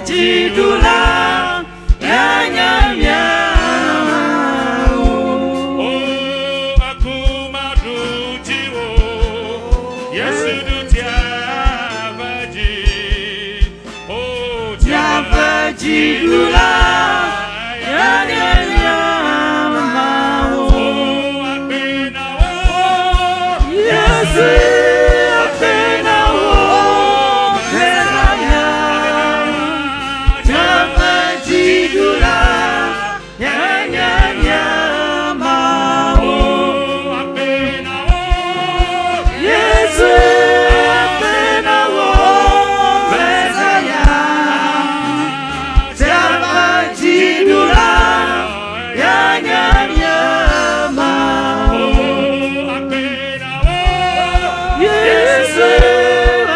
jidula nyanyamnya. Oh, aku madu jiwo Yesu du tiapa ji. Oh, Tiapa jidula nyanyamnya. Oh, apena oh Yesu apena oh Mesaya. Tiapa jidula nyanyamnya. Oh, apena oh Yesu apena oh Mesaya. Tiapa jidula nyanyamnya. oh apena oh Yesu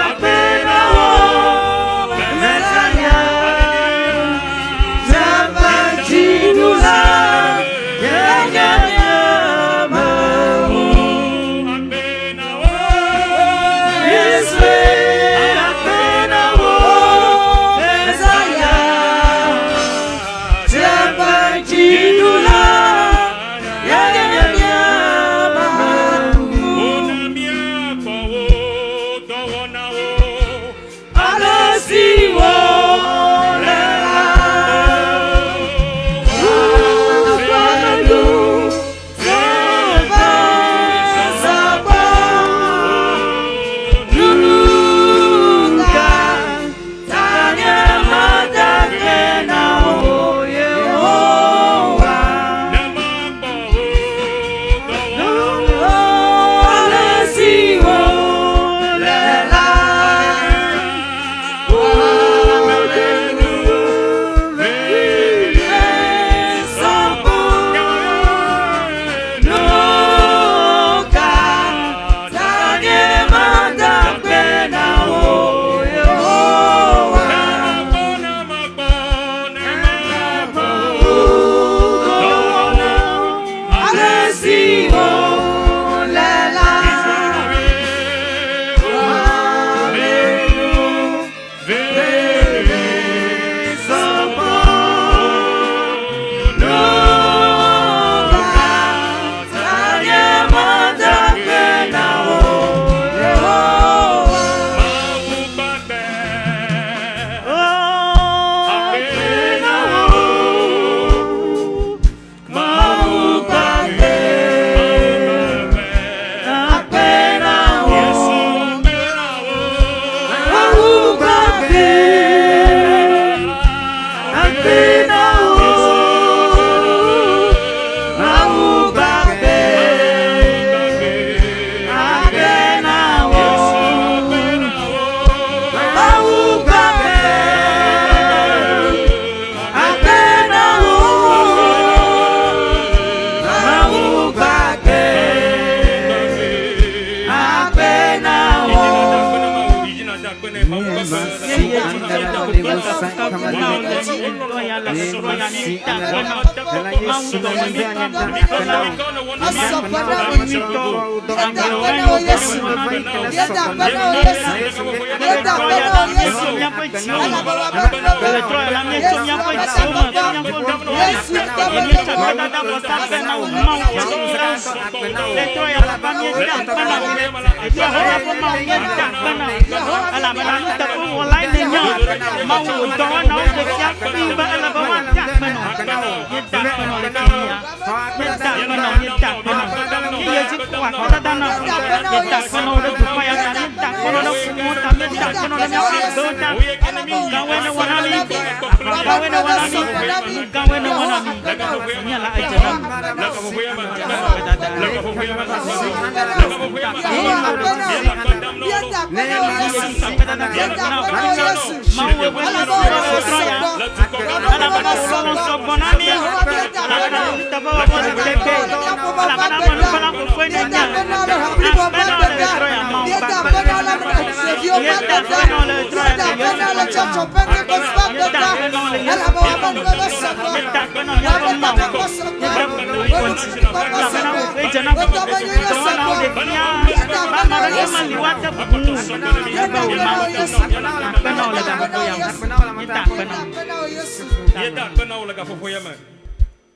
apena oh Mesaya. Tiapa jidula nyanyamnya. oh apena oh Yesu apena oh Mesaya. Tiapa jidula nyanyamnya. Alasiwo lela. Upadu seba saba. Nununga tanya mata kena o Yehowa. Alasiwo lela.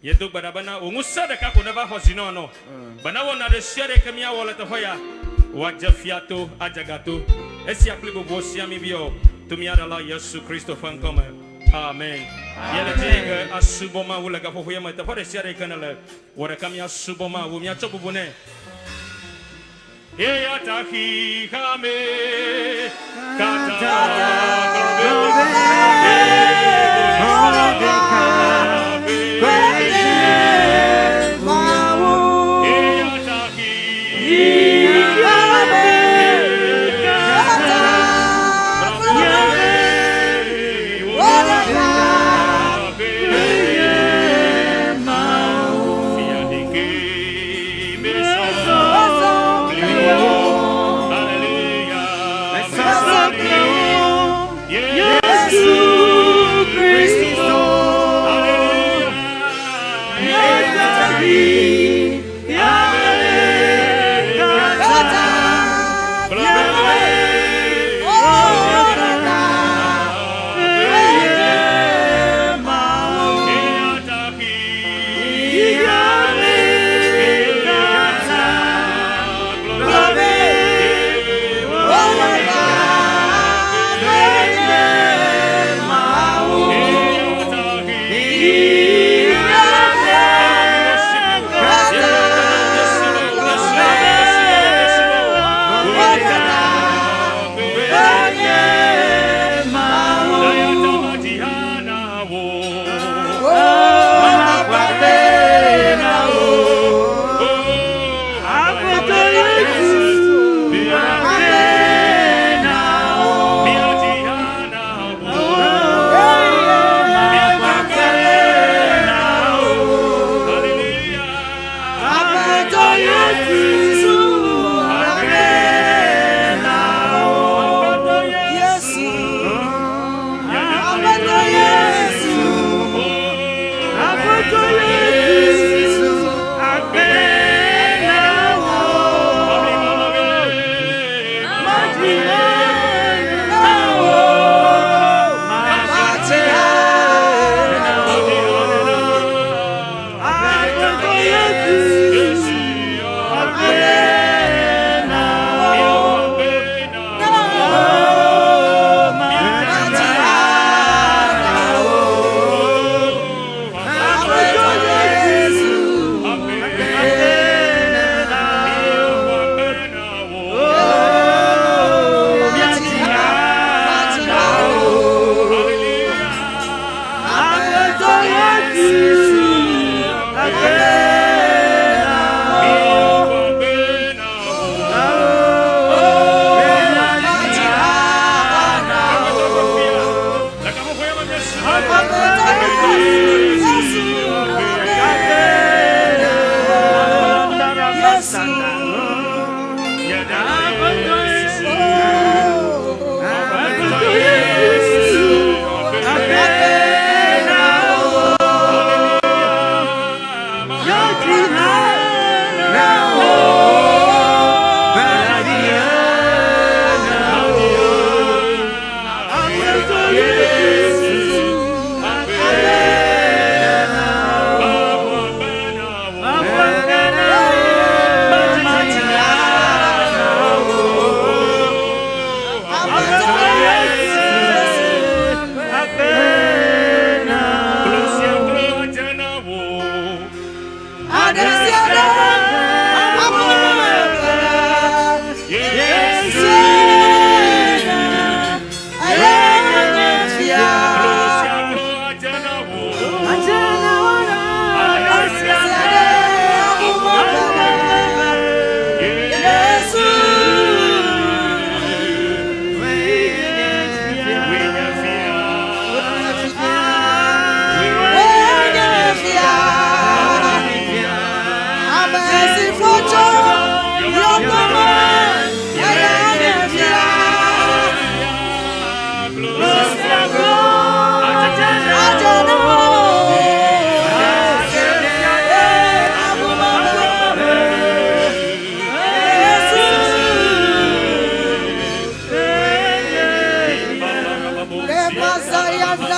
Yeduk bana ungusa de kako nava hosino no. Bana wona de shere kemia wala to hoya. Wajja fiatu ajagatu. Esi aklibo bosia mi bio. Tumia Allah Yesu Kristo fankoma. Amen. Yele jega asuboma wala ka fofoya ma ta pare shere kanala. Wara kamia suboma wu mia chobu bune. Ye atahi kame kata Yesu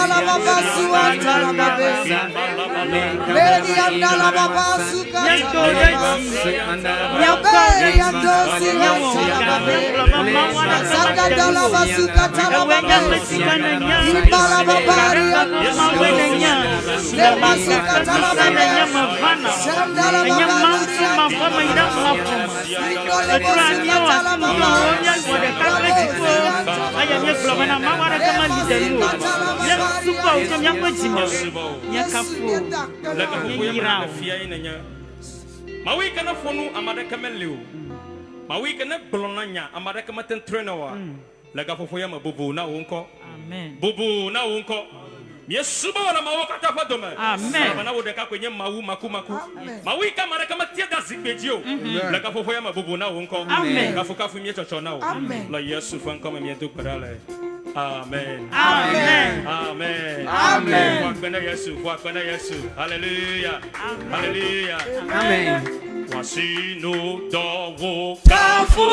andala baba suantala babe. Lady andala baba suka Yaberi andosi antala babe. Sakadala basuka tala babe. Ibala babari andala Lemasuka tala babe. Sandala Yesu bwana mawoka tafadhali. Amen. Bana wodeka kwenye mawu makumaku. Mawika mara kama tia da zikbejio. La kafofo ya mabubu na wonko. Amen. Kafukafu mie chocho nao. La Yesu fanko mie duk parale. Amen. Amen. Amen. Amen. Kwa kwenda Yesu, kwa kwenda Yesu. Hallelujah. Hallelujah. Amen. Wasinu dowo kafu.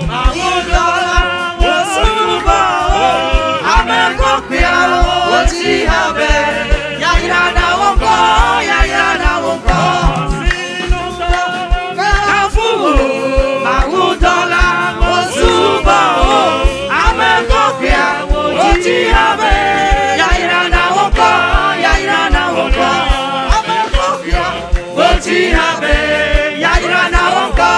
Awodola wosuba. Amekopia woji habe ya irada wonko kafu agudola wosuba amekopia woji habe ya irada wonko amekopia woji habe ya irada wonko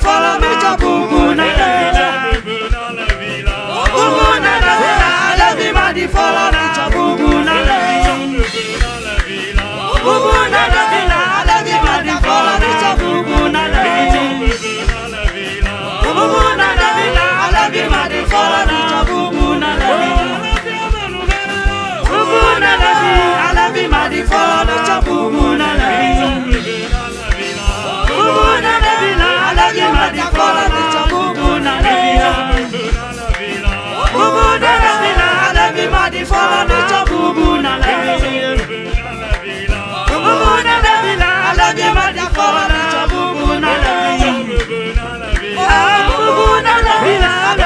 Follow me to Bubuna everybody follow me to Bubuna everybody follow me to Bubuna everybody follow me to Bubuna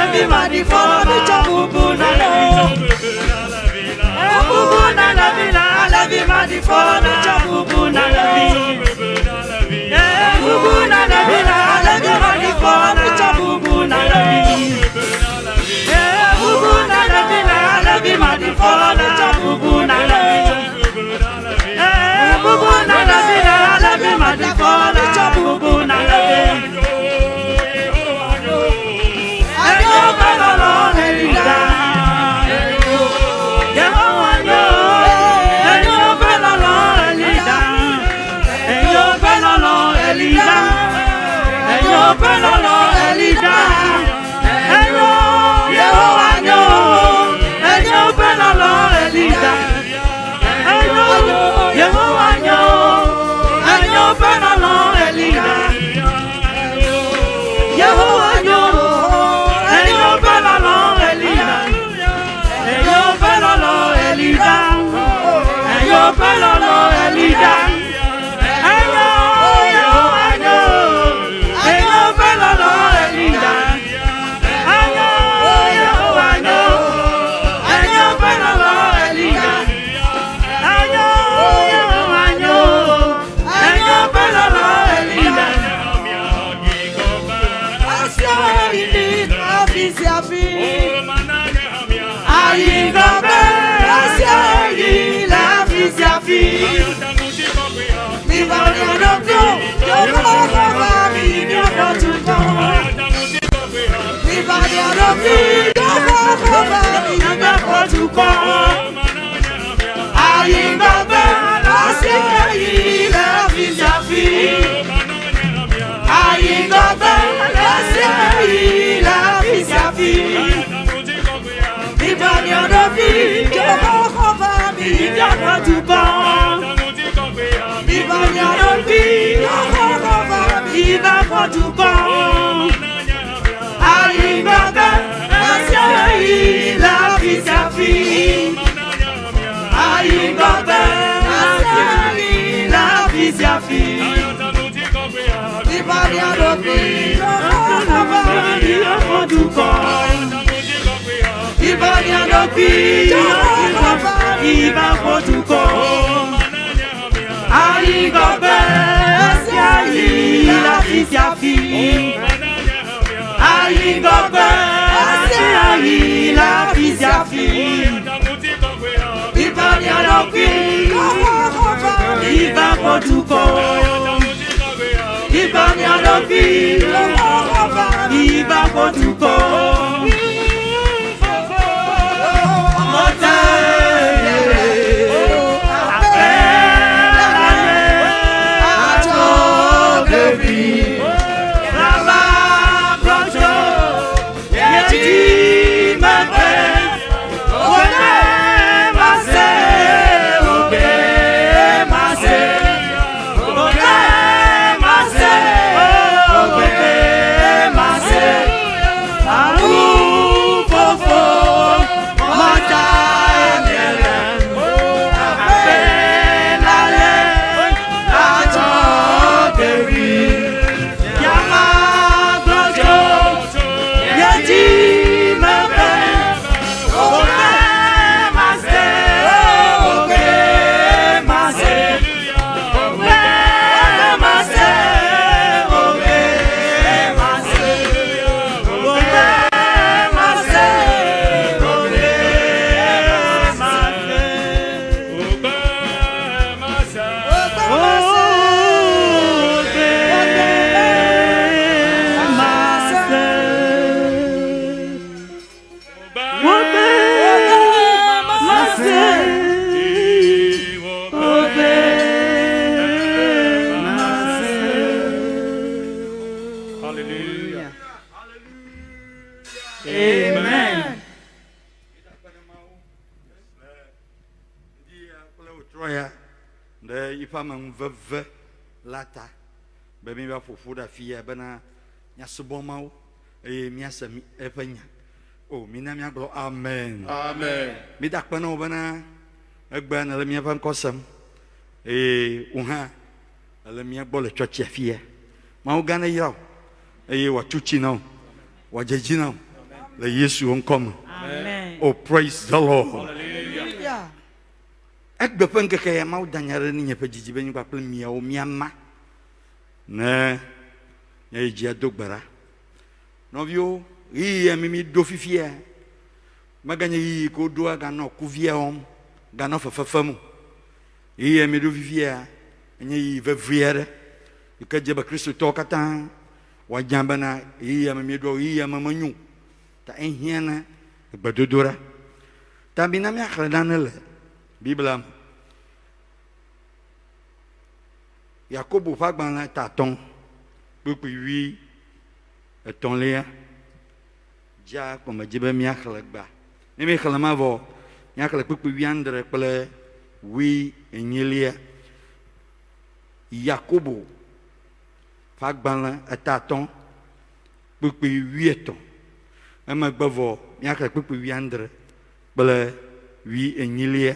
everybody follow me to Bubuna fisiafi. Oh, mananya hamia. Ayi gobe, ayi la fisiafi. Ayata muti kokuya. Bibani adokyo, joko baba mi nyoko tuko. Ayata muti kokuya. Bibani adokyo, joko baba mi nyoko tuko. Oh, mananya hamia. Ayi gobe, ayi la fisiafi. Oh, mananya hamia. Ayi gobe, ayi la fisiafi. Ayata muti kokuya. Bibani adokyo, joko baba mi nyoko tuko. Ayata muti kokuya. Bibani adokyo, joko baba mi nyoko tuko. Mananya hamia. Ayi gobe, ayi la fisiafi. Mananya hamia. Ayi gobe, ayi la fisiafi. Ayata muti kokuya. Bibani adokyo, joko baba mi nyoko tuko. Ayata muti kokuya. Bibani adokyo, joko baba mi nyoko tuko. Mananya hamia. Ayi gobe, ayi la fisiafi. Mananya hamia. Ayi gobe, ayi la fisiafi. Ayata muti kokuya. Bibani adokyo, joko baba mi nyoko tuko. Ayata muti kokuya. Bibani adokyo, joko baba mi nyoko tuko. Hallelujah. Amen. Troya de ifa man veve lata be mi ba fufu da fia bana nya sobomau e mi asami e panya o mi na mi aglo amen Amen. mi dak pano bana egba na le mi van kosam e uha le mi agbo le church fia ma o gana yao e wa chuchi no wa jeji no le yesu on come. Amen. Oh, praise the Lord. Hallelujah. Egbe penke ke ma udanyare ni nyepe jijibe ni papel mia o miama na ya ejia dogbara novio yi ya mimi do fifia maganya yi ko do aga no kuvia om ga no fafafamu yi ya mi do fifia enye yi vevriere ikaje ba Kristo to kata wajamba na yi ya mimi do yi ya mamanyu ta enhiana gbadodora ta binami akhrananele Bibla Yakobo fagban ta ton pepe wi eton le ja ko ma jibe mi akhlagba ni mi khlama vo mi akhlak pepe wi andre ple wi enyelia Yakobo fagban ta ton pepe wi eton ama gbavo mi akhlak pepe wi andre ple wi enyelia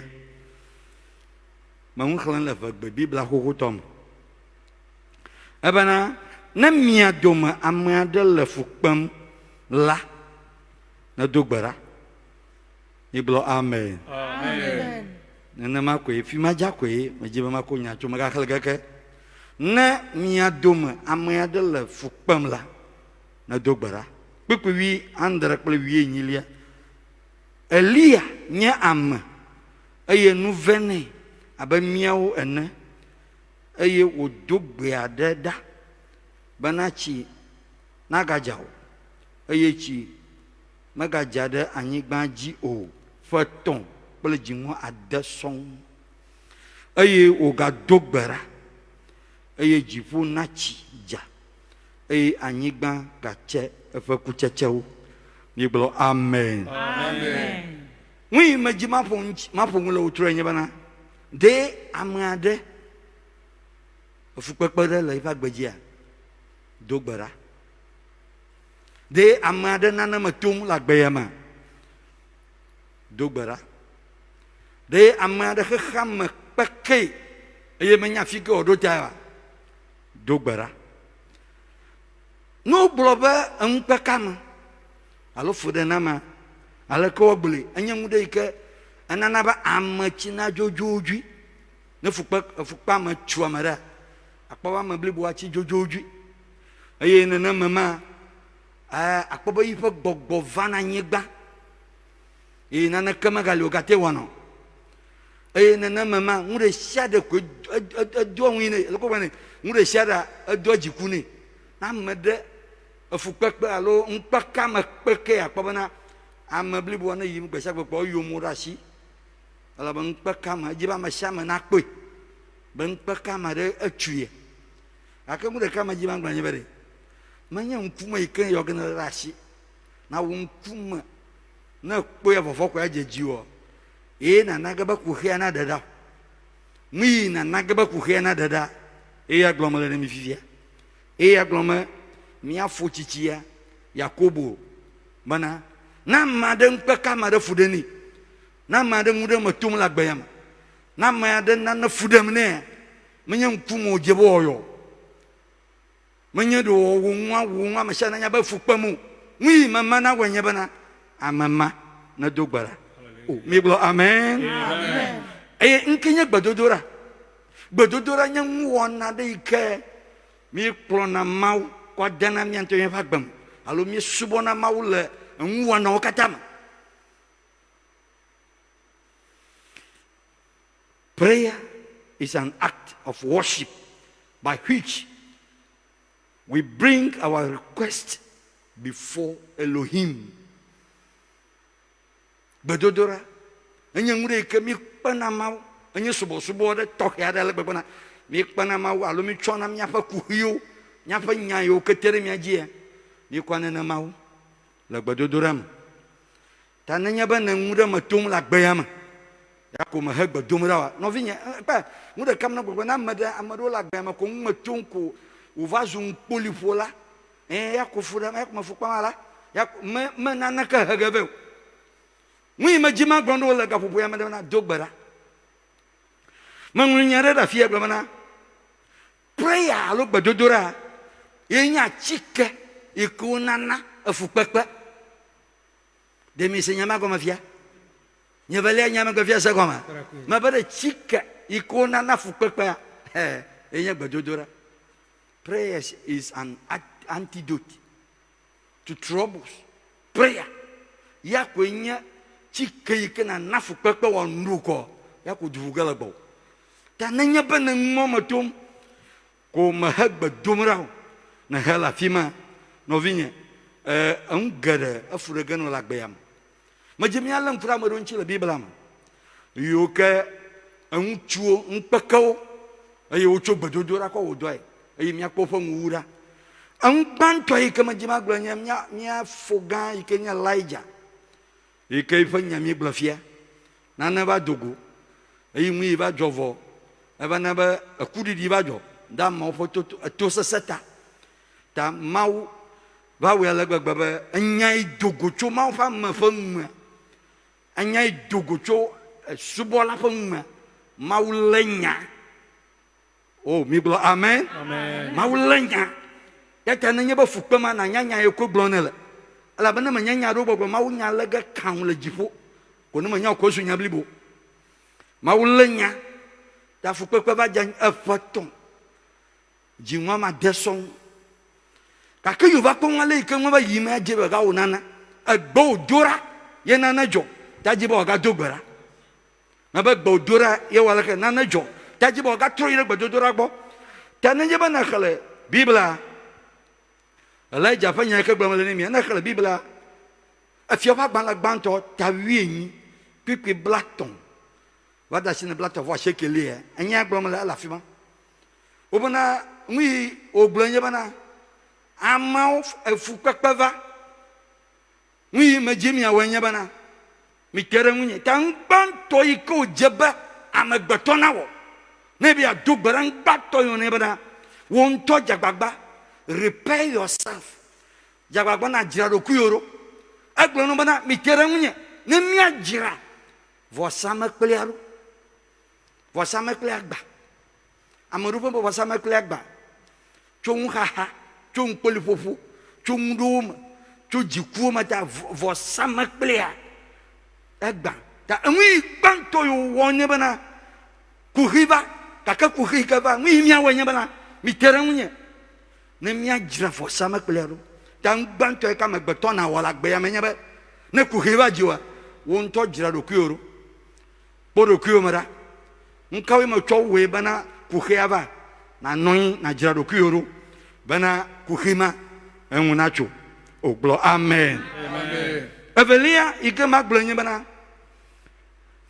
Mang khlan la vak be Bibla ho tom abana na mia doma amade le fukpam la na dogbara iblo amen Amen. na ma ko fi ma ja ko ma jiba ma ko nya chuma ga khalga ke na mia doma amade le fukpam la na dogbara kpekpewi andre kple wie nyilia Elia nye ame eye nu vene abe miawo ene eye wodo gbe ade da bena tsi nagadza o eye tsi megadza ɖe anyigba dzi o ƒe 3 kple dziŋɔ 10 sɔŋ eye wògado gbe ɖa eye dziƒo na tsi dza eye anyigba gatse eƒe kutsetsewo. Míegblɔ amen. Ŋui me dzi maƒo ŋu le wotrɔe nye bena ɖe ame aɖe efukpekpe ɖe le eƒe agbedzia do gbe ɖa. Ɖe ame aɖe nane me tom le agbe ya me do gbe ɖa. Ɖe ame aɖe xexea me kpeke eye menya fi ke wòɖo ta do gbe ɖa. Ne wogblɔ be eŋukpeka me alo fuɖenama aleke wogblɔe enye ŋu ɖe yi ke enana be ame tsina dzodzodzoe ne fukpa me tsu ame ɖa akpɔ be ame blibo atsi dzodzodzoe eye neneme ma akpɔ be yiƒe gbɔgbɔ va na anyigba eye naneke megali wògate wɔnɔ eye neneme ma ŋu ɖe sia ɖe ko edo ŋui nɛ leke wɔnɛ ŋu ɖe sia ɖe edo dziku nɛ na ame ɖe efukpekpe alo ŋukpeka me kpeke akpɔ bena ame blibo ne yim gbe sia gbe kpɔ woyɔ mo ɖe asi elabe ŋukpeka me edzi be ame sia ame nakpɔe be ŋukpeka me ɖe etsuie gake ŋu ɖeka me dzi ma gblɔ nye be ɖe menye ŋkume yi ke yɔ ge ne ɖe asi na wo ŋkume ne kpɔe vɔvɔ ko adze dzi wɔ eye nanage be kuxea na ɖeɖa nu yi nanage be kuxea na ɖeɖa eye agblɔ me le ne mi fifia eye agblɔ me miafo tsitsia Yakobo bena na ame aɖe ŋukpeka me ɖe fu ɖe nɛ na ame aɖe ŋu ɖe me tom le agbe ya me na ame aɖe nane fu ɖem nɛ menye ŋkume wòdze be wɔyɔ menye ɖe wo ŋu ame sia nanya be fukpem o nu yi mema na wɔe nye bena ame ma nedo gbe ɖa. Míegblɔ amen. Eye nke nye gbedodoɖa. Gbedodoɖa nye ŋuwɔna ɖe yi ke míekplɔna Mawu kɔ dena mía ŋutɔ míaƒe agbe me alo míesubɔna Mawu le ŋuwɔnawo katã me. Prayer is an act of worship by which we bring our request before Elohim. Gbedodoɖa enye ŋu ɖe yi ke míekpena Mawu enye subɔsubɔ ɖe tɔxɛ aɖe le gbegbe na míekpena Mawu alo míetsɔna míaƒe kuxiwo míaƒe nya yiwo ke te ɖe mía dzia míekɔa nene Mawu le gbedodoɖa me. Ta nenye be ne ŋu ɖe me tom le agbe ya me ya ko mehe gbe dom ɖa wa nɔvinye kpe ŋu ɖeka me ne gbegbe na ame ɖewo le agbe ya me ko ŋu me tom ko wòva zu ŋukpoliƒo la ya ko fu ɖe ya ko me fukpa ma la ya ko me naneke he ge be o. Nu yi me dzi ma gblɔ ɖo le gaƒoƒo ya me ɖe na do gbe ɖa. Meŋlɔ nya ɖe afi ya gblɔ bena prayer alo gbedodoɖa ye nye atsike yi ke wonana efukpekpe. Ɖe mi se nya ma gɔme fia? Nye velia nya me gɔme fia se gɔme? Me be ɖe tsike yi ke wonana fukpekpea ye nye gbedodoɖa. Prayer is an antidote to troubles. Prayer ya koe nye tsike yi ke nana fukpekpe wɔ nu kɔ ya ko duvu ge le gbɔ. Ta nenye be ne ŋumɔ me tom ko mehe gbe dom ɖa o ne he le afi ma nɔvinye enu geɖe efu ɖe ge ne le agbe ya me. Medze míalé ŋku ɖe ame ɖewo ŋuti le Biblia me yiwo ke eŋutsuwo ŋukpekewo eye wotso gbedodoɖa kɔ wò dɔe eye míakpɔ woƒe ŋuwu ɖa. Enu gbãtɔ yi ke medze ma gblɔ nye míafo gã yi ke nye Elijah yi ke ƒe nya mi gblɔ fia nane va dogo eye ŋu yi va dzɔ vɔ evana be ekuɖiɖi va dzɔ ɖe amewo ƒe tosesẽ ta Mawu va wɔe ale gbegbe be enya yi dogo tso Mawu ƒe ame ƒe ŋume enya yi dogo tso subɔla ƒe ŋume Mawu lé nya. Oh, mi gblɔ amen. Mawu lé nya ya ta nenye be fukpe ma na nya yi ko gblɔ ne le elabena menye nya ɖewo gbɔgblɔ Mawu nya le ge kãŋ le dziƒo ko ne menya ko su nya blibo. Mawu lé nya ta fukpekpe va dze eƒe 3 dziŋɔ 10 sɔŋ Kakayu va kongale kama ba yima jebe ga onana. Agbo dora ye nana jo. Tajibo ga dogbara. Na ba gbo dora ye wala ke nana jo. Tajibo ga tro ye gbo dora gbo. Tananje ba na khale Bibla. Elijah fa nya ke gbo male ni na khale Bibla. Afia fa ban la gbanto ta wienyi. Pipi blaton. Wada sine blaton vo shekele. Anya gbo male la fima. Obana wi oblanye bana. Amau efu kwakpava wi majimi awanya bana mi kere munye tan banto iko jeba amagbetona wo ne bia dugbaran bato yo ne bana won to jagbagba repair yourself jagbagba na jira do kuyoro agbo no bana mi kere munye ne mi ajira vosama kpeliaro vosama kpeliagba amarupo vosama kpeliagba chon haha chung polifofu chung dum chu jiku mata vo sama klea egba ta nwi banto yo wonye bana kuhiba kaka kuhika ba nwi mia wonye bana mi terenye ne mia jira vo sama klea ro ta banto e kama gbeto na wala gbe ya menye be ne kuhiba jiwa won to jira ro kuyoro bodo kuyomara nkawe ma cho we bana kuhiaba na noi na jira ro kuyoro bana kuhima enwunacho oglo amen amen evelia igema gblonye bana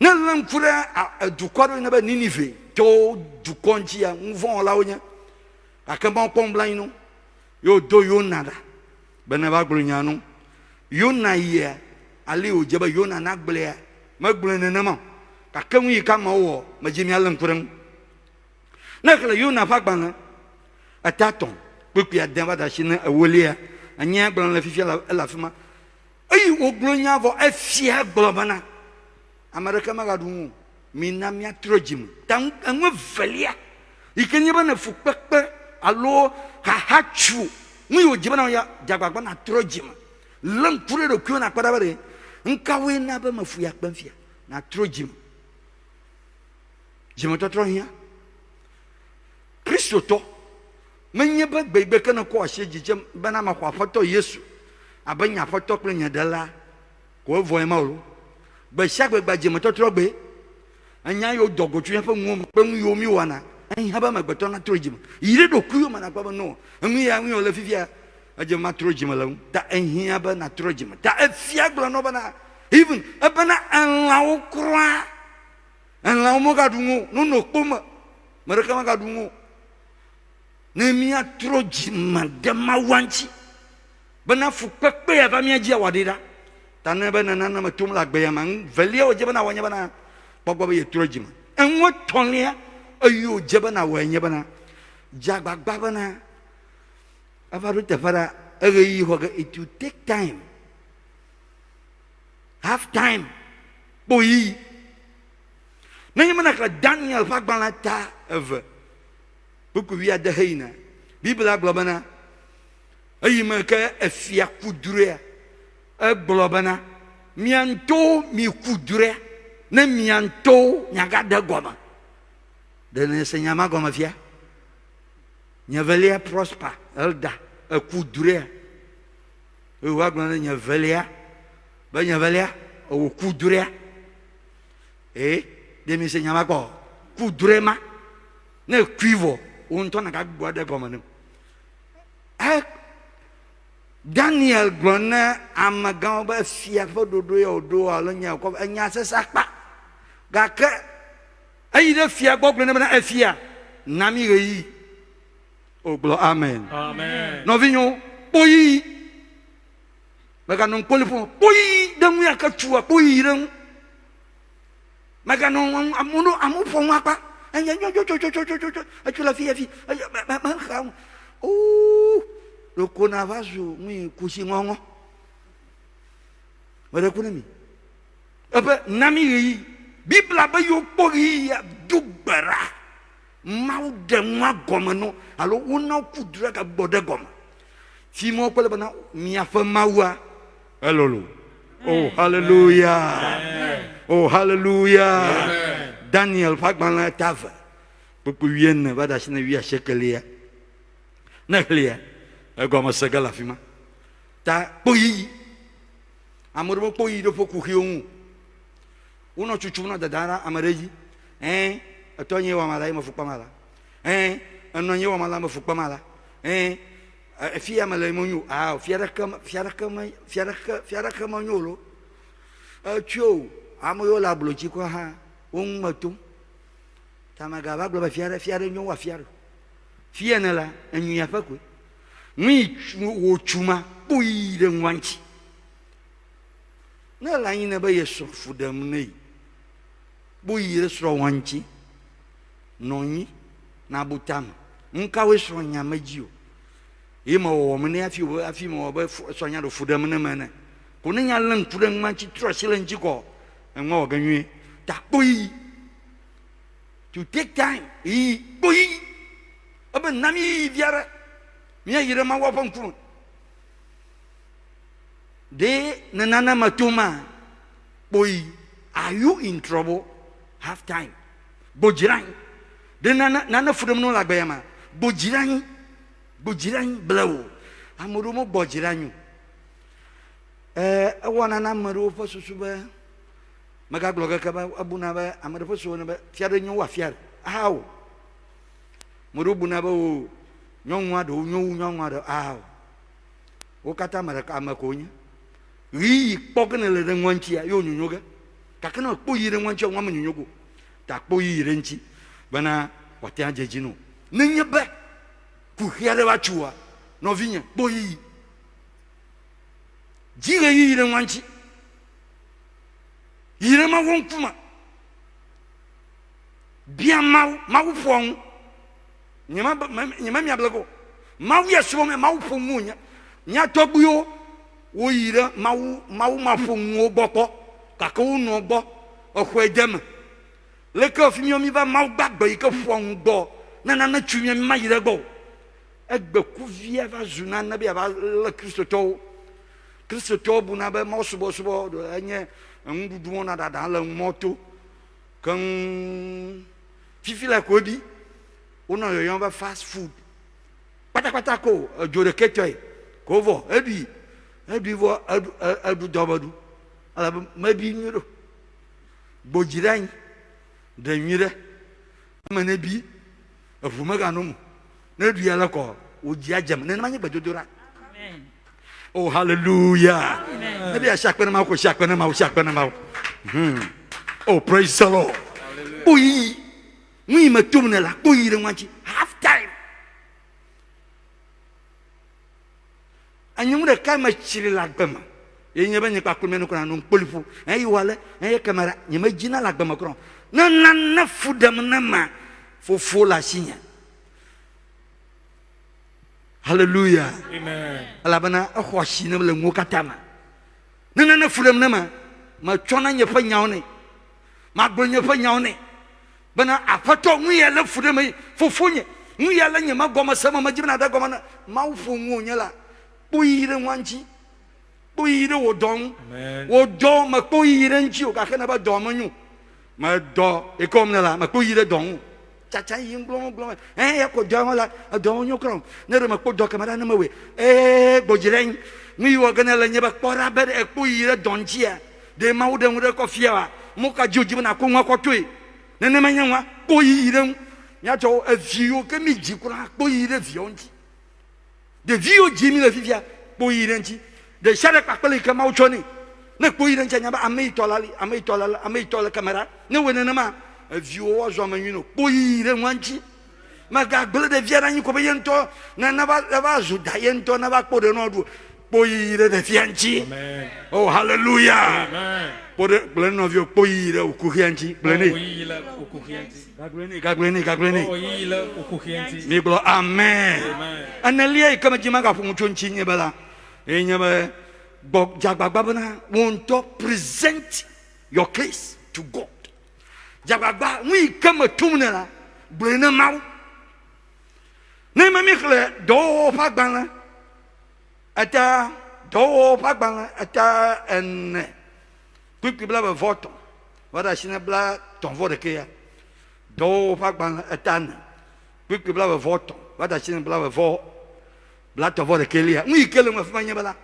na lam kura dukwaro na ba Ninive to dukonji ya mvon la onya akamba pomblan no yo do Yona da bana ba gblonya no Yona ye ali o jeba Yona na gble ya magbulene na ma kakam yi kama wo majimi alam kuran na kala Yona fa gbana ataton Pupi ademba da shine awolia anya gbon la fifia la fima ayi oglonya vo afia globana America magadu minamia trojim tan anwe velia ikenye bana fukpekpe alo hahachu mu yo jibana ya jagbagba na trojim lam kure do kyo na kpadabare nkawe na ba mafuya kpamfia na trojim jimoto trohia Kristo to menye ba gbegbe kana ko ahye jijem bana ma kwa foto Yesu abanya foto klenya dala ko voema ro ba shagbe gba jimoto trogbe anya yo dogotu ya fa nwom pem yo mi wana an haba ma gbeto na trojim yire do kuyo mana kwa no emi ya wi ola fifia aje ma trojim la ta enhia ba na trojim ta afia glo no bana even abana anlawo kra anlawo mo gadungu no kpoma maraka ma gadungu Nemia trojima dema wanchi bana fukpekpe ya ba mi aji awadira tane bana nana matum la gbe ya man velia o jeba na wanya bana pogbo be trojima enwo tonlia ayo jeba na wanya bana jagbagba bana abaru tefara eyi hoga it will take time have time boyi nanyama na Daniel fagbala ta ever buku wi ada heina Bibla globana ayima ka afia kudure globana mianto mi kudure na mianto nyaga da goma dene se nyama goma fia nyavalia prosper elda kudure e wa glona nyavalia ba nyavalia o kudure demi se nyama ko kudure ma na kwivo unto na gagbo de goma no Daniel glona amagan ba fia fododo ya odo alonya ko anya sesakpa gaka ayi de fia gbogbo na na afia nami reyi oglo amen amen no vinyo boyi maga non polifo boyi damu ya katua boyi ran maga non amuno amufo nwapa anya achula fia oh lo kona vazu mwi kusingongo wale kuna mi apa nami yi Bibla ba yo pori ya dugbara maude mwa goma no alo una kudura ka bode goma fi mo pele bana mi afa mawa hello oh hallelujah oh hallelujah Daniel fagman tava puku wienne bada sina wiya shekelia na clear egɔme se ge le afi ma ta kpoyi ame ɖewo kpoyi ɖe ƒe kuxiwo ŋu wonɔ tutum nɔ dada ɖe ame ɖe dzi etɔ nye wɔma la ye me fukpa ma la enɔ nye wɔma la me fukpa ma la fi ya me le mo nyo fia ɖeke me nyo lo tso ame yiwo le ablotsi kɔ hã wo ŋu me tom ta megava gblɔ be fia ɖe nyo wa fia ɖe fia ne la enyuia ƒe koe nui wo tsuma kpoyi ɖe ŋua ŋtsi ne le anyi ne be ye srɔ̃ fu ɖem ne yi kpoyi ɖe srɔ̃ ŋua ŋtsi nɔ anyi na bu tame ŋkawoe srɔ̃ nya me dzi o ye me wɔwɔ me ne hafi me wɔ be srɔ̃nya ɖe fu ɖem ne me ne ko ne nya lé ŋku ɖe ŋua ŋtsi trɔ asi le ŋtsi kɔ eŋua wɔ ge nyuie ta kpoyi to take time kpoyi ebe na mi yi via ɖe míayi ɖe Mawu ƒe ŋkume de ne nane me to ma kpoyi are you in trouble have time bodzra anyi de nane fu ɖem no le agbe ya ma bodzra anyi ble wo ame ɖewo me gbɔdzra anyi o ewɔ nana ame ɖewo ƒe susu be megagblɔ keke be ebuna be ame ɖe ƒe susu ne be fia ɖe nyo wa fia ɖe ao ame ɖewo buna be o nyɔnua ɖewo nyo wu nyɔnua ɖe ao wo katã ame ɖeka ame ko nye ɣiyi kpɔ ge ne le ɖe ŋua ŋtsia ye wo nyonyo ge gake ne kpɔ yi ɖe ŋua ŋtsia ŋua me nyonyo go ta kpɔ yi ɖe ŋtsi bena wòate ŋu adze dzi no nenye be kuxi aɖe va tsoa nɔvinye kpɔ yi dzi ɣe yi ɖe ŋua ŋtsi yi ɖe Mawu ŋkume bia Mawu ƒo ŋu nye me miable ko Mawu ya srɔ̃ me Mawu ƒo ŋu nye nya tɔgbuiwo wo yi ɖe Mawu ma ƒo ŋuwo gbɔ kpɔ gake wo nɔ gbɔ exɔe de me leke fi mi va Mawu gbagbe yi ke ƒoa ŋu gbɔ ne nane tsu mi ma yi ɖe gbɔ egbekuvia va zu nane be ava le kristotɔwo buna be Mawu subɔsubɔ enye eŋuɖuɖu wɔna ɖaɖa le mɔto keŋ fifi le ko bi wonɔ yɔyɔ be fast food kpatakpata ko edzo ɖeke tɔe ko vɔ eɖui vɔ eɖu dɔmeɖu ale be mebi nyui ɖo gbodzi ɖe anyi ɖe nyui ɖe eme ne bi eʋu megano mo ne ɖui ale kɔ wo dzi adzem nenema nye gbedodo ɖa oh hallelujah ne be asi akpe ne Mawu ko si akpe ne Mawu oh praise the Lord kpoyi nui me tom ne la kpoyi ɖe ŋua ŋtsi half time anyɔnu ɖeka me tsiri le agbe me ye nye be nye kpakple mia no kɔna no kpoliƒo eyi wɔ ale eye kamera nye me dzina le agbe me kura ne nane fu ɖem ne ma fofo le asi nye hallelujah elabena exɔ asi ne le ŋuwo katã me ne nane fu ɖem ne ma metsɔna nye ƒe nyawo nɛ magblɔ nye ƒe nyawo nɛ bena aƒetɔ nu ya le fu ɖe me fofo nye nu ya le nye me gɔme se me medzi bena de gɔme ne Mawu ƒo ŋu nye la kpoyi ɖe ŋua ŋtsi kpoyi ɖe wò dɔ ŋu wò dɔ me kpoyi ɖe ŋtsi o gake ne be dɔ me nyo me dɔ eke wɔm ne la me kpoyi ɖe dɔ ŋu tsatsa yi gblɔm ya ko dɔ me la dɔ me nyo krɔm ne ɖe me kpo dɔ keme ɖa ne me we gbodzi ɖe anyi nu yi wɔ ge ne le nye be kpɔ ɖa be ekpoyi ɖe dɔ ŋtsia de Mawu ɖe ŋu ɖe kɔ fia wa mo ka dzi bena ko ŋua kɔ toe nenema nye ŋua kpoyi ɖe ŋu miatsɔ eviwo ke mi dzi kura kpoyi ɖe viwo ŋtsi ɖeviwo dzi mi le fifia kpoyi ɖe ŋtsi de sia ɖe kpakpe yi ke Mawu tsɔ nɛ ne kpoyi ɖe ŋtsi anya be ame yi tɔ la li ame yi tɔ le kamera ne wo nenema eviwo woazɔ ame nyuie no kpoyi ɖe ŋua ŋtsi megagble ɖevia ɖe anyi ko be ye ŋutɔ ne va zu da ye ŋutɔ ne va kpɔ ɖe nɔ ɖu kpoyi ɖe ɖevia ŋtsi oh hallelujah kple nɔviwo kpoyi ɖe okuxia ŋtsi kple ne gagble ne mi gblɔ amen enelia yi ke me dzi magaƒo ŋu tso ŋtsi nye be la ye nye be dzagbagba bena wo ŋutɔ present your case to God dzagbagba nu yi ke me tom ne la gblɔe ne Mawu ne me mi xlẽ dɔwɔwɔ ƒe agbalẽ eta dɔwɔwɔ ƒe agbalẽ eta ene kpikpi bla be vɔ tɔn va ɖe asi ne bla tɔn vɔ ɖeke ya dɔwɔwɔ ƒe agbalẽ eta ne kpikpi bla be vɔ tɔn va ɖe asi ne bla be vɔ blato vore kelia mu ikele mo fanya bala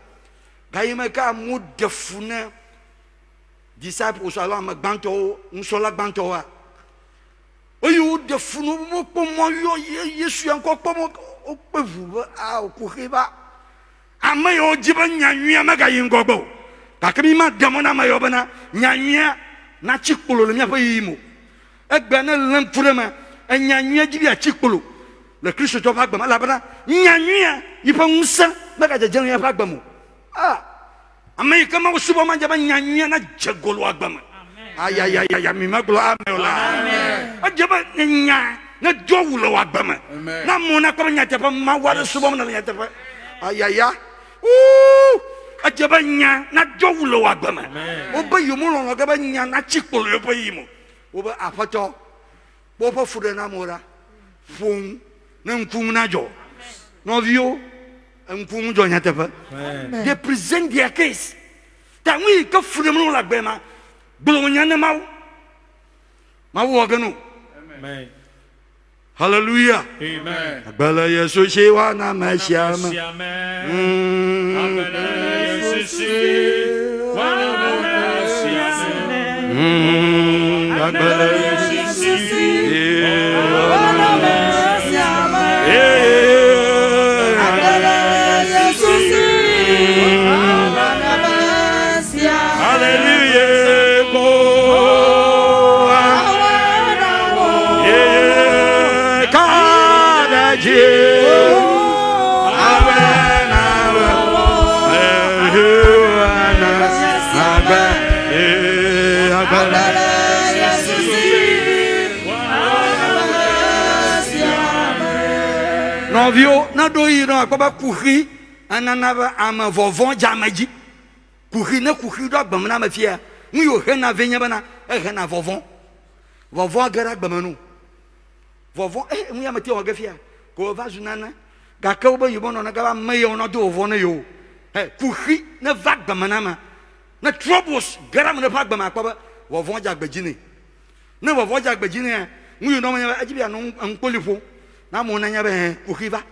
kayima ka mu defuna disciples ala ma gbanto nsola gbanto wa oyu defunu mo pomo yo Yesu yanko pomo opevu a okuhiba amayo jiba nyanwia maga yingogbo kakami ma demona mayo bana nyanwia na chikpolo le miafa yimo egbe na lemfurema nyanwia jibi a chikpolo le Kristo to fa gbama la bana nyanwia yipa nsa maga jejenu ya fa gbamo amayi kama usubo manja ba nyanwia na jegolo agbama ayayaya mi maglo ameola ajaba nya na jowulo agbama na mona ko nya tepa ma wara subo na nya tepa ayaya ajaba nya na jowulo agbama oba yumulo no gaba nya na chikpolo yopo yimo oba afato bopo fude na mora fun na nkum na jo no vio nkum jo nya tepa they present their case that we ka fude mo la gbema Blonya na mau waganu. Amen. Hallelujah. Amen. Bala Yesu shewa na mashama. Bala Yesu shewa na mashama. Bala Yesu shewa na mashama. Hallelujah. Novio na do yi no akaba kuhi ananaba ama vovon jamaji kuhi na kuhi do agbam na mafia mu yo he na venya bana he na vovon gara agbam no vovon mu ya mate o gafia ko vazu nana ga ka oba yubo no na ga mayo no do vovon na yo kuhi na vagbam na ma na troubles gara mu na vagbam akaba vovon jagbaji ni na vovon jagbaji ni mu yo no ma ajibi anu ankolifo na mo na nya be kuhiba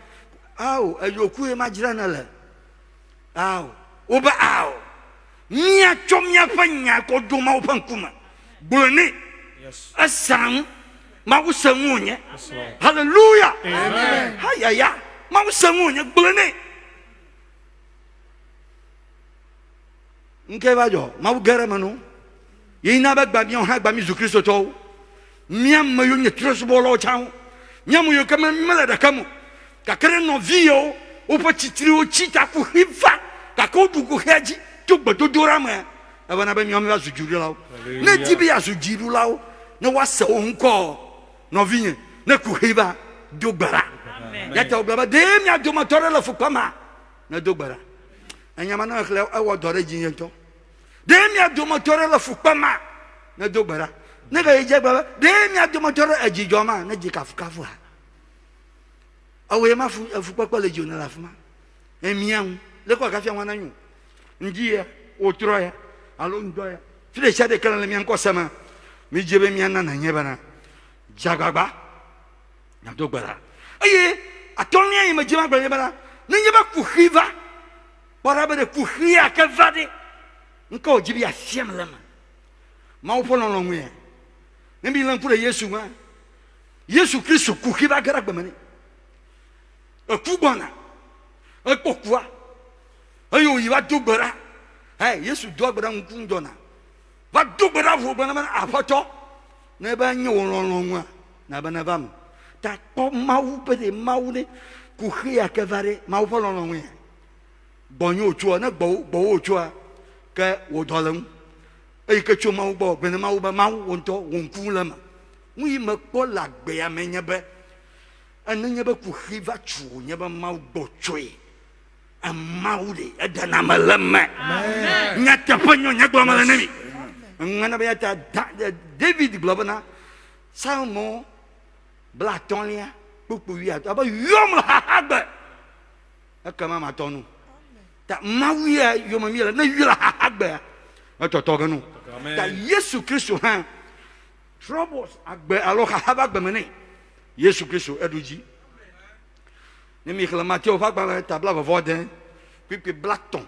aw ayoku e majira na le aw oba aw nya chomnya fanya ko duma opankuma bulani yes asan ma wusamunye hallelujah amen hayaya ma wusamunye bulani nke bajo ma wugara manu yina ba gba mi on ha gba mi zu Kristo to miam mayo nye troso bolo chawo nyamu yo kama mala da kamu kakere no vio upo chitiri o chita ku hiva kakodu ku heji to gbodo dorama abana ba mi o me azujuru lawo na jibi azujuru lawo na wasa onko no vinye na ku hiva dogbara ya ta ogbara de mi adoma tore la fukama na dogbara anyama na khle awo dore jinyeto de mi adoma tore la fukama na dogbara nega yeje baba de mi adomotoro ajijoma na jikafukafu ha awe mafu afukwa le jona lafuma emian le kwa kafia wana nyu njie otroya alo ndoya file shade kala le mian ko sama mi jebe mian na nyebana jagagba na dogbara aye atonia yima jema gba nyebana nyeba kuhiva para be kuhia kavade nko jibi afiam lema ma upono no nwe Nembi lampure Yesu ma Yesu Kristo kuhiba gara gbamani akubana akokwa ayo yi wa dogbara Yesu dogbara nkunjona wa dogbara vo bana man apoto na ba nye wonronwa na bana bam ta ko mawu pede mawu ne kuhia kevare mawu polo nwe bonyo otua na gbo otua ka wodolam e ke choma ubo bena ma uba ma wonto wonku lama wi ma ko la gbe ya menya be ananya ba ku hiva chu nya ba ma gbo chwe amaude adana malama nya tapanyo nya gbo mala nami ngana ba ta David globana salmo blatonia pupu wi aba yom ha ba akama ma tonu ta mawi ya yom mi la na wi la ha ba atotoganu that Yesu Kristo ha troubles agbe aloha haba gbemene Yesu Kristo eduji ne mi khla Matthieu fa ba tabla vodin puis blaton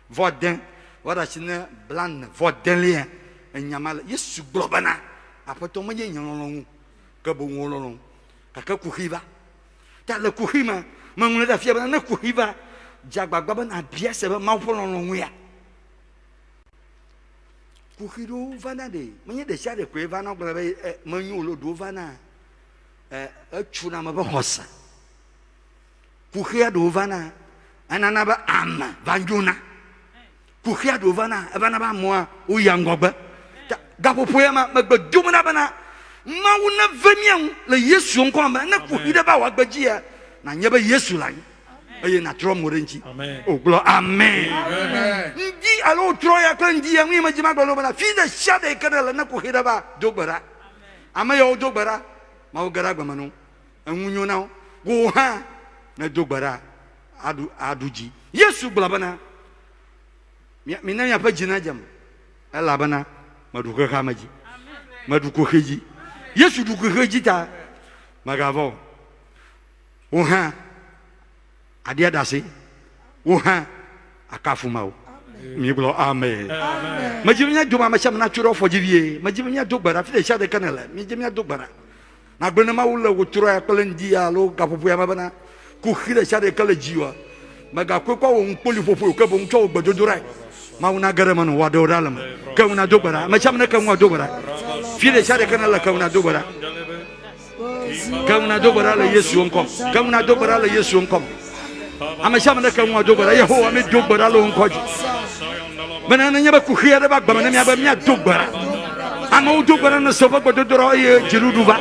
vodin wada chine blan vodin lien enyamal Yesu globana apoto mo ye nyolong ka bo ngolong ka kuhiva ta le kuhima mangule da fia na kuhiva jagbagba na bia se ba mawfolong ya kuhiro vana de menye de sha de kuhiva na gba manyu lo do vana chuna ma ba hosa kuhia do vana anana ba ama vanjuna kuhia do vana vana ba moa uyangogba gapopoya ma gbadumna bana mauna vemian le Yesu nko ba na kuhida ba wa gbajia na nyeba Yesu lan eye na tro morenchi oh glory amen ndi alo tro ya kan ndi ya mi ma jima glo bana fi da shade kada na kuhida ba dogbara ama yo dogbara ma o gara gbamanu anwunyo na wo ha na dogbara aduji Yesu blabana mina ya pa jina jam ala bana maduka kamaji maduko heji Yesu duko heji ta magavo wo ha adia dase wo ha akafumao mi blo amen majimnya juma macham na churo fojivie majimnya dogbara fi de shade kanela mi jimnya dogbara na gbena ma wulo wo churo ya kalendi ya lo gapopo ya mabana ku khire shade kale jiwa maga ko ko won poli fofo ko bon cho gbadodora ma una gara man wa do dalam ka una dogbara macham na kan wa dogbara fi de shade kanela ka una dogbara kamuna dogbara la Yesu onkom kamuna dogbara la Yesu onkom amashama na kamuna dogbara Yehova me dogbara lo onkoji bana na nyaba ku khia ba gba na nyaba nya dogbara ama dogbara na sofa gbadodora ye jiruduva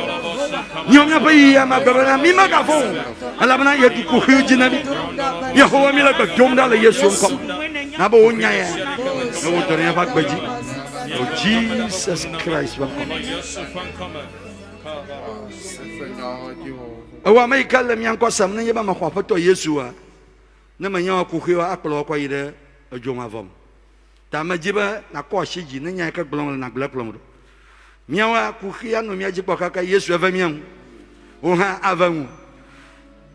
nyonya ba yi ama gba na mi maga fo ala bana ye du ku khia jinabi Yehova mi la ba domda la Yesu onkom na ba onya ya no wotore ya ba gbaji oh Jesus Christ onkom awa mai kallam yanko sam ne yeba makwa foto Yesua ne manya ku khiwa aklo ko yide ajoma vom ta majiba na ko shiji ne nya ka glong na gla plom do miawa ku khia no miaji ko ka Yesu ava miam o ha avangu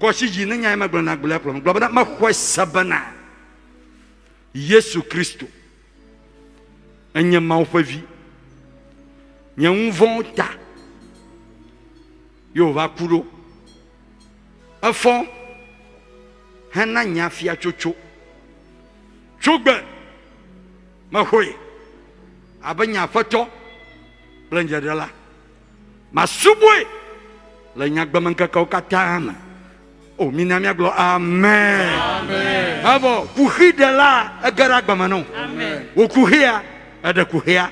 ko shiji ne nya ma gla na gla plom glo ba ma ko sabana Yesu Kristo anya ma ofavi nya unvonta yo va kuro afon hana nyafia chocho chugbe mahoi abanya foto blanjadala masubwe la nyagba manka ka katama o minami aglo amen amen abo kuhidela agara gbamano amen wo kuhia ada kuhia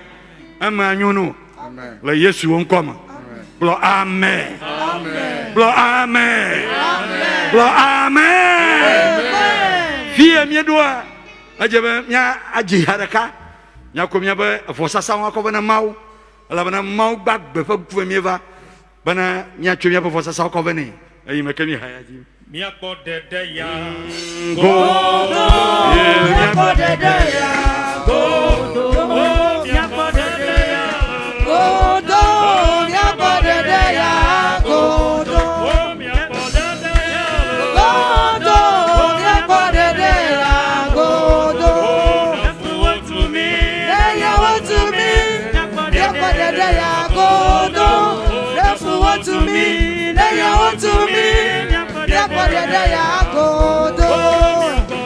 amanyono amen la Yesu onkoma blo amen amen blo amen amen blo amen fie miedua ajebe nya aji haraka nya komia be fosasa wa ko bana mau ala bana mau gbagbe fa fu mieva bana nya twemia be fosasa ko bane ayi makami hayaji mi akpo dede ya go mi akpo dede ya go mi akpo dede ya go to me, they are to me, they are go do, go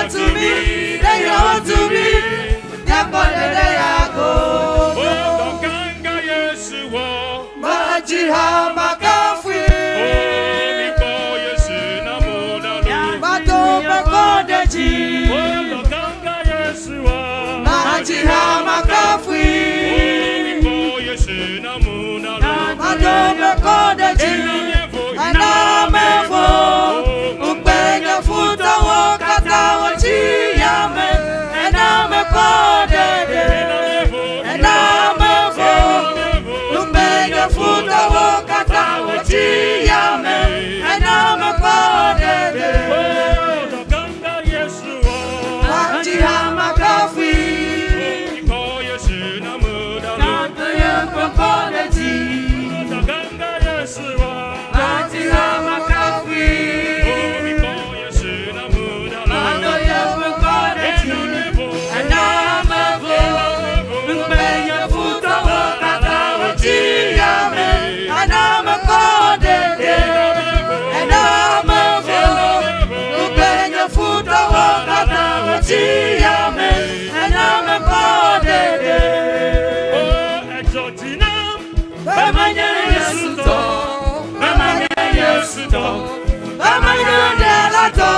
to me, they are to me. Majiha makafwi, mato makodeji, majiha makafwi, mato makodeji, anamevo, ukbenga futa wakata wachiyame, enamekodede, enamevo, ukbenga futa wakata wachiyame, enamekodede, majiha makafwi, mato makodeji, majiha makafwi, mato makodeji, enamevo, ukbenga futa wakata wachiyame, enamekodede, enamevo, ukbenga futa wakata wachiyame, enamekodede. Bamanya Yesu to, Bamanya Yesu to, Bamanya Delato,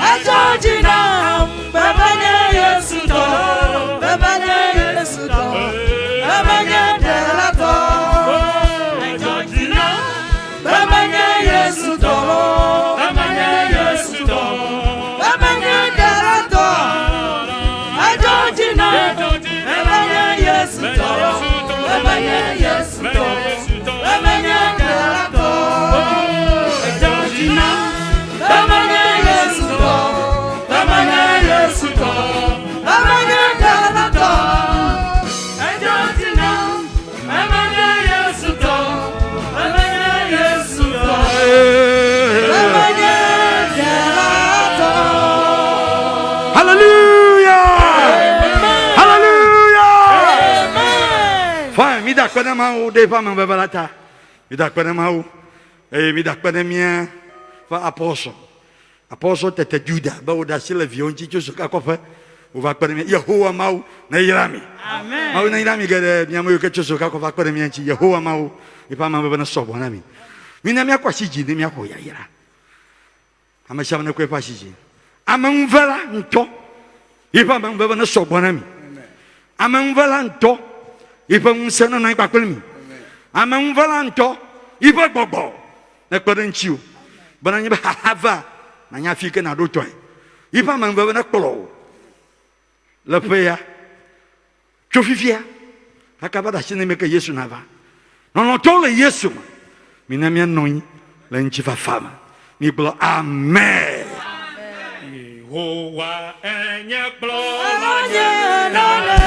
Ajojina, Bamanya Yesu to, Bamanya Yesu to, Bamanya Delato, Ajojina, Bamanya Yesu to, Bamanya Yesu to, Bamanya Delato, Ajojina, Bamanya Yesu to. Bamanya Yesu to, Bamanya Delato, Ajojina, Bamanya Yesu to, Bamanya Yesu to, Bamanya Delato, Ajojina, Bamanya Yesu to, Bamanya Yesu to, Bamanya Delato. Hallelujah! Fine, mi da kwena mau de pa man bebalata. Mi da kwena mau. Mi da kwena mia fa apostle. Apostle tete Juda, ba o da sile vionchi chusu ka kofa. O va kwena mia Yehowa mau na yirami. Amen. Mau na yirami gede nyamo yoke chusu ka kofa kwena mia chi Yehowa mau ipa man bebana sobo na mi. Mi na mia kwa siji ni mia ko ya yira. Ama shama na kwe pa siji. Ama mvela nto. Ipa man bebana sobo na mi. Ama mvela nto. Ipa msana na ipa kwelmi. Ama mvalanto ipa gbogbo. Na kwadenchiu. Bana nyeba hava na nyafike na dotoi. Ipa mangba na kolo. La peya. Chofifia. Akabada shine meka Yesu nava. Non tole Yesu. Minamia noi la nchifa fama. Ni blo amen. Yehowa enye blo. Amen.